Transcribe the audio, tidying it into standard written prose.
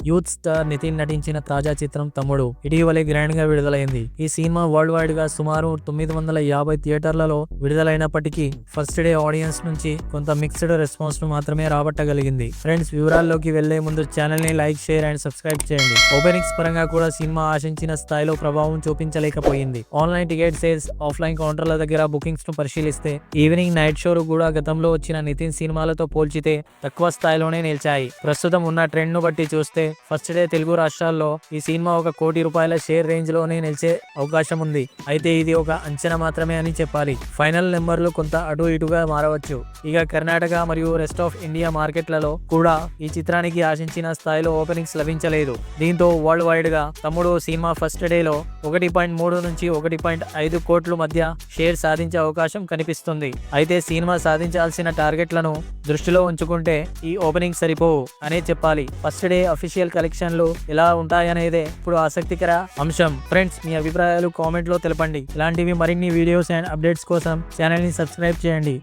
Youth star Nitin నటించిన తాజా చిత్రం తమ్ముడు ఇటీవలే గ్రాండ్ గా విడుదలైంది. ఈ సినిమా వరల్డ్ వైడ్ గా సుమారు 950 థియేటర్లలో విడుదలైనప్పటికీ ఫస్ట్ డే ఆడియన్స్ నుంచి కొంత మిక్స్డ్ రెస్పాన్స్ ను మాత్రమే రాబట్టగలిగింది. ఫ్రెండ్స్, వివరాల్లోకి వెళ్లే ముందు ఛానల్ ని లైక్, షేర్ అండ్ సబ్స్క్రైబ్ చేయండి. ఓపెనింగ్స్ పరంగా కూడా సినిమా ఆశించిన స్థాయిలో ప్రభావం చూపించలేకపోయింది. ఆన్లైన్ టికెట్ సేల్స్, ఆఫ్లైన్ కౌంటర్ల దగ్గర బుకింగ్స్ ను పరిశీలిస్తే ఈవినింగ్ నైట్ షోలు కూడా గతంలో వచ్చిన నితిన్ సినిమాలతో పోల్చితే తక్కువ స్థాయిలోనే నిలిచాయి. ప్రస్తుతం ఉన్న ట్రెండ్ ను బట్టి చూస్తే ఫస్ట్ డే తెలుగు రాష్ట్రాల్లో ఈ సినిమా ₹1 కోటి షేర్ రేంజ్ లోనే నిలిచే అవకాశం ఉంది. అయితే ఇది ఒక అంచనా మాత్రమే అని చెప్పాలి. ఫైనల్ నెంబర్లు కొంత అటు ఇటుగా మారవచ్చు. ఇక కర్ణాటక మరియు రెస్ట్ ఆఫ్ ఇండియా మార్కెట్లలో కూడా ఈ చిత్రానికి ఆశించిన స్థాయిలో ఓపెనింగ్స్ లభించలేదు. దీంతో వరల్డ్ వైడ్ గా తమ్ముడు సినిమా ఫస్ట్ డేలో 1.3 నుంచి 1.5 కోట్ల మధ్య షేర్ సాధించే అవకాశం కనిపిస్తుంది. అయితే సినిమా సాధించాల్సిన టార్గెట్లను దృష్టిలో ఉంచుకుంటే ఈ ఓపెనింగ్ సరిపోవు అనే చెప్పాలి. ఫస్ట్ డే అఫీషియల్ కలెక్షన్లు ఎలా ఉంటాయనేదే ఇప్పుడు ఆసక్తికర అంశం. ఫ్రెండ్స్, మీ అభిప్రాయాలు కామెంట్ లో తెలపండి. ఇలాంటివి మరిన్ని వీడియోస్ అండ్ అప్డేట్స్ కోసం ఛానల్ ని సబ్స్క్రైబ్ చేయండి.